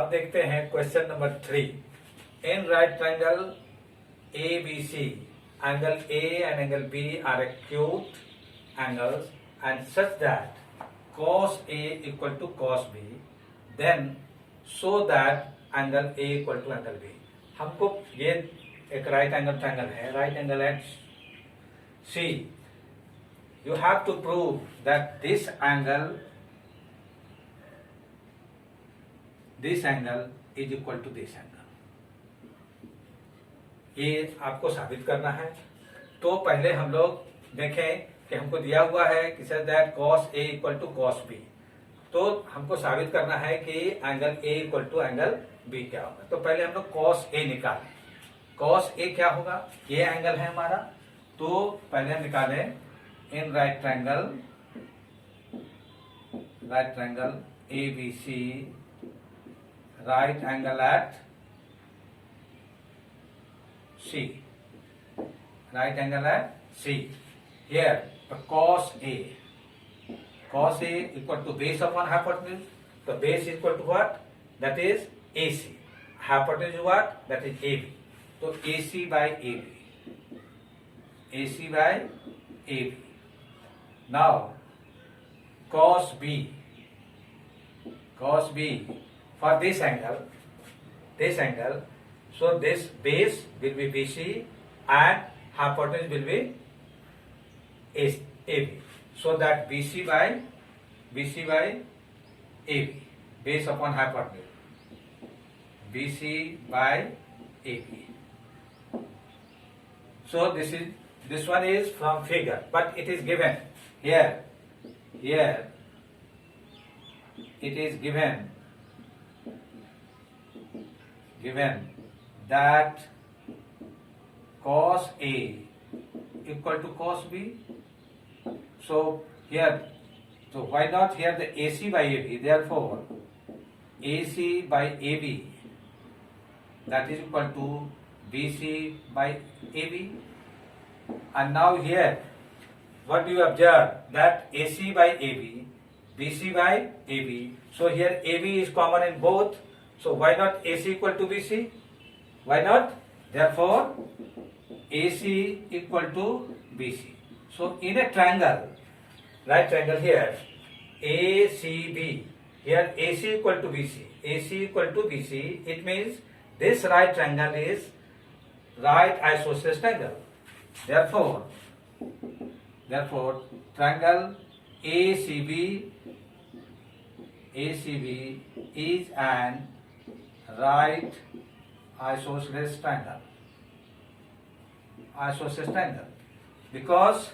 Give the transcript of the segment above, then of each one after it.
अब देखते हैं question number 3। In right triangle ABC, angle A and angle B are acute angles and such that cos A equal to cos B, then show that angle A equal to angle B। हमको ये एक right angle triangle है, right angle at C। You have to prove that this angle is equal to this angle। ये आपको साबित करना है। तो पहले हम लोग देखें कि हमको दिया हुआ है कि sir that cos A equal to cos B। तो हमको साबित करना है कि angle A equal to angle B क्या होगा। तो पहले हम लोग cos A निकालें। cos A क्या होगा, ये एंगल है हमारा। तो पहले हम निकालें in right triangle ABC, right angle at C, right angle at C। Here cos A equal to base upon hypotenuse। The base is equal to what? That is AC। Hypotenuse is what? That is AB। तो AC by AB। Now cos B for this angle, so this base will be BC and hypotenuse will be AB, so that BC by AB, base upon hypotenuse, BC by AB। So this one is from figure, but it is given here it is given that cos A equal to cos B। So why not here the AC by AB? Therefore AC by AB, that is equal to BC by AB। And now here what do you observe? That AC by AB, BC by AB. So here AB is common in both. So why not AC equal to BC? Why not? Therefore AC equal to BC। So in a triangle, right triangle here, ACB, here AC equal to BC, it means this right triangle is right isosceles triangle। Therefore triangle ACB is an right isosceles triangle, because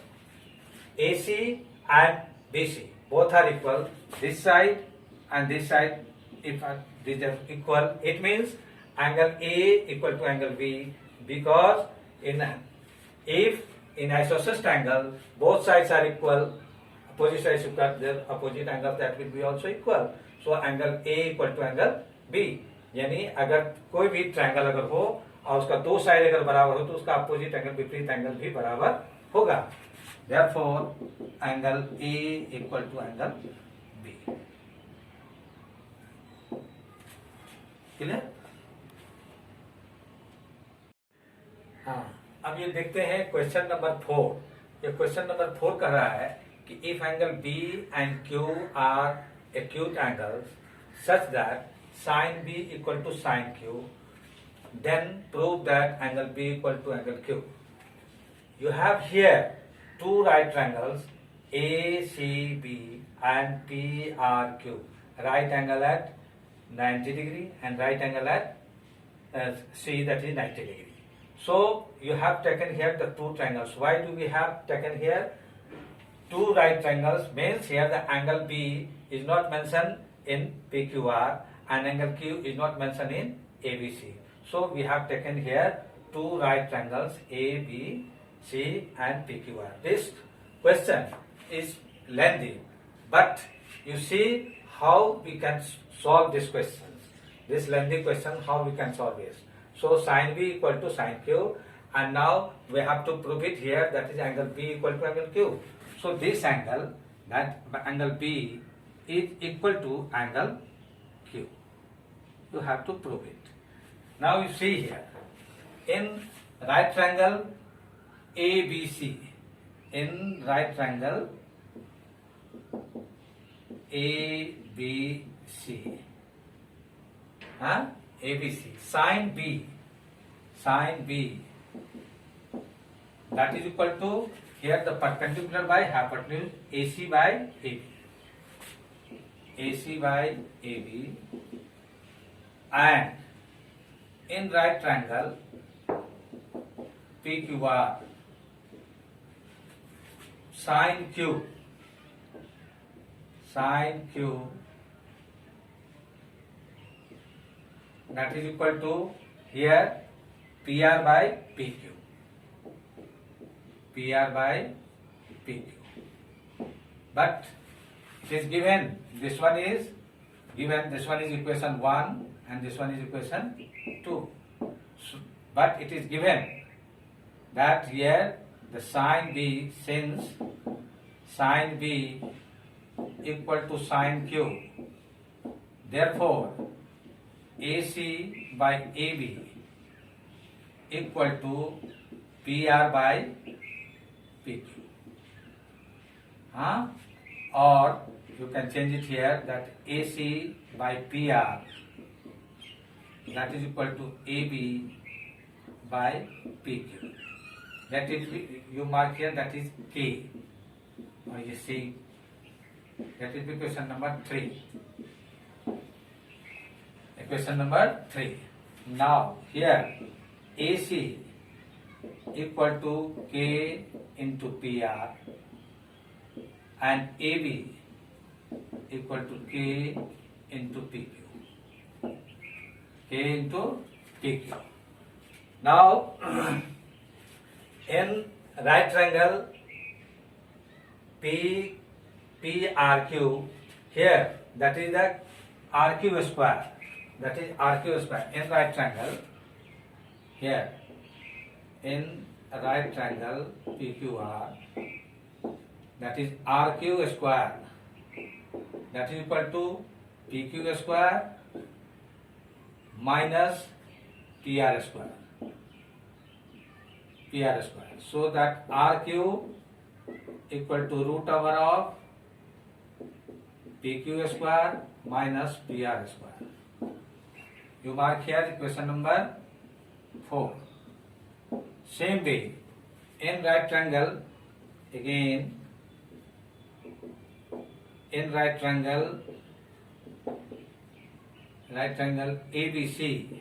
AC and BC both are equal. This side and this side, if these are equal, it means angle A equal to angle B, because if in isosceles triangle both sides are equal, opposite sides equal, the opposite angle that will be also equal। So angle A equal to angle B, यानी अगर कोई भी triangle अगर हो और उसका दो side अगर बराबर हो तो उसका अपोजिट एंगल, विपरीत एंगल भी बराबर होगा। Therefore angle A equal to angle B। Clear? हाँ, अब ये देखते हैं क्वेश्चन नंबर 4। ये क्वेश्चन नंबर 4 कह रहा है कि if angle B and Q are acute angles such that sin B equal to sin Q, then prove that angle B equal to angle Q। You have here two right triangles ACB and PRQ, right angle at 90 degree and right angle at C, that is 90 degree। So you have taken here the two triangles। Why do we have taken here two right triangles? Means here the angle B is not mentioned in PQR and angle Q is not mentioned in ABC। So we have taken here two right triangles ABC and PQR। This question is lengthy, but you see how we can solve this question, this lengthy question, how we can solve this। So sin B equal to sin Q, and now we have to prove it here, that is angle B equal to angle Q। So this angle, that angle B is equal to angle Q। you have to prove it. Now you see here, in right triangle ABC, in right triangle ABC, ABC, sine B, that is equal to, here the perpendicular by hypotenuse, AC by AB, and in right triangle PQR, sine Q, that is equal to, here PR by PQ, but it is given, this one is equation 1 and this one is equation 2. So, but it is given that here the sine B, since sine B equal to sine Q, therefore AC by AB equal to PR by PQ. Or you can change it here, that AC by PR, that is equal to AB by PQ. That is, you mark here, that is K, or you see, that is equation number 3. Equation number 3. Now here AC equal to K into PR and AB equal to K into PQ. K into PQ. Now in right triangle PRQ, here that is the RQ square, in right triangle, here in right triangle PQR, that is RQ square, that is equal to PQ square minus PR square. So that RQ equal to root over of PQ square minus PR square. You mark here equation number 4. Same way, in right triangle, again, in right triangle ABC,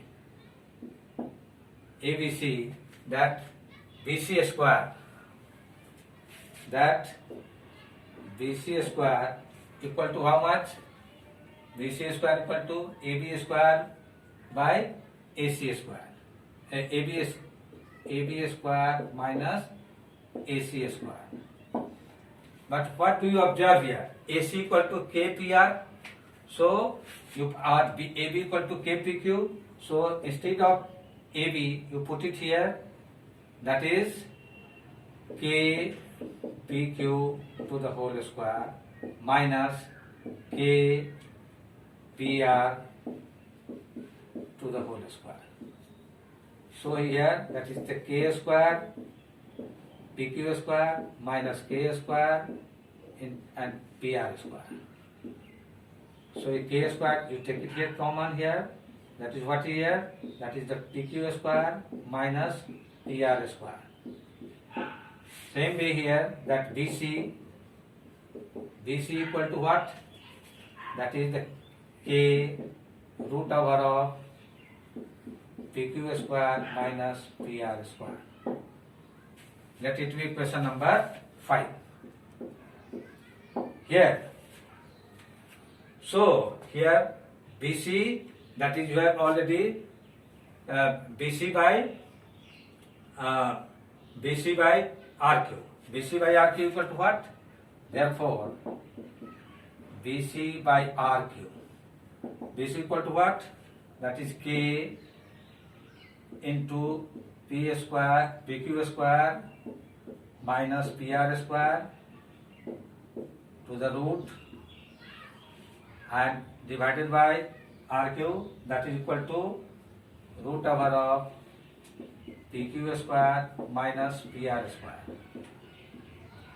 that BC square equal to how much? BC square equal to AB square by AC square. AB square minus AC square. But what do you observe here? AC equal to KPR. So you are AB equal to KPQ. So instead of AB, you put it here. That is KPQ to the whole square minus KPR to the whole square. So here that is the K square, PQ square minus K square and PR square. So K square, you take it here common here. That is what here? That is the PQ square minus PR square. Same way here, that BC equal to what? That is the K root over of PQ square minus PR square. Let it be question number 5. Here. So here BC, that is you have already BC by RQ. BC by RQ equal to what? Therefore, BC by RQ. BC equal to what? That is K into P square, PQ square minus PR square to the root and divided by RQ, that is equal to root over of PQ square minus PR square.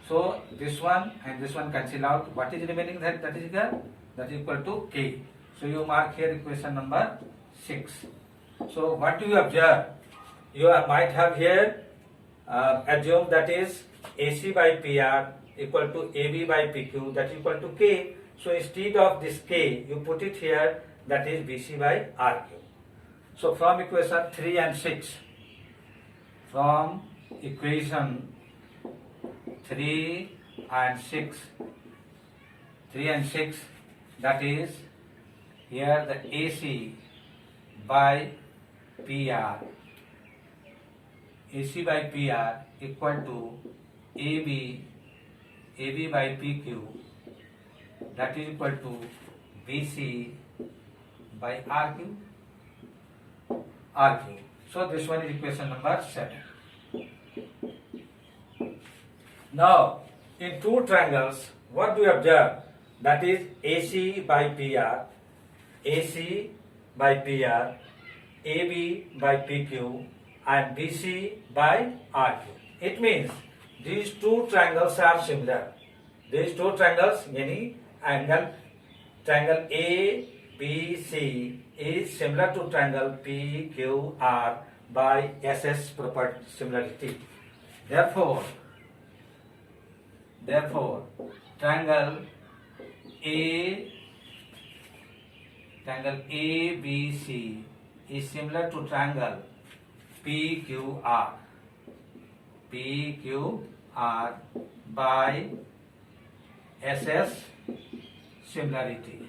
So this one and this one cancel out. What is remaining? That is here. That is equal to K. So you mark here equation number 6. So what do you observe? You might have here assume that is AC by PR equal to AB by PQ, that is equal to K. So instead of this K, you put it here, that is BC by RQ. So from equation 3 and 6, from equation 3 and 6, that is here the AC by PR equal to AB by PQ, that is equal to BC by RQ. So this one is equation number 7. Now in two triangles, what do you observe? That is AC by PR, AB by PQ, and BC by RQ. It means these two triangles are similar. These two triangles, yani triangle ABC is similar to triangle PQR by SS property similarity. Therefore, triangle ABC is similar to triangle PQR by SS similarity.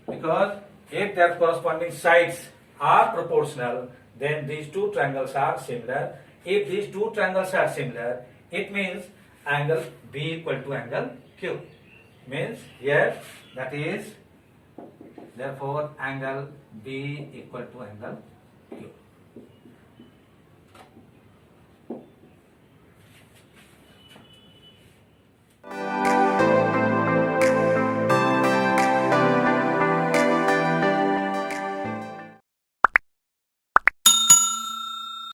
Because if their corresponding sides are proportional, then these two triangles are similar. If these two triangles are similar, it means angle B equal to angle Q. Means here, that is, therefore angle B equal to angle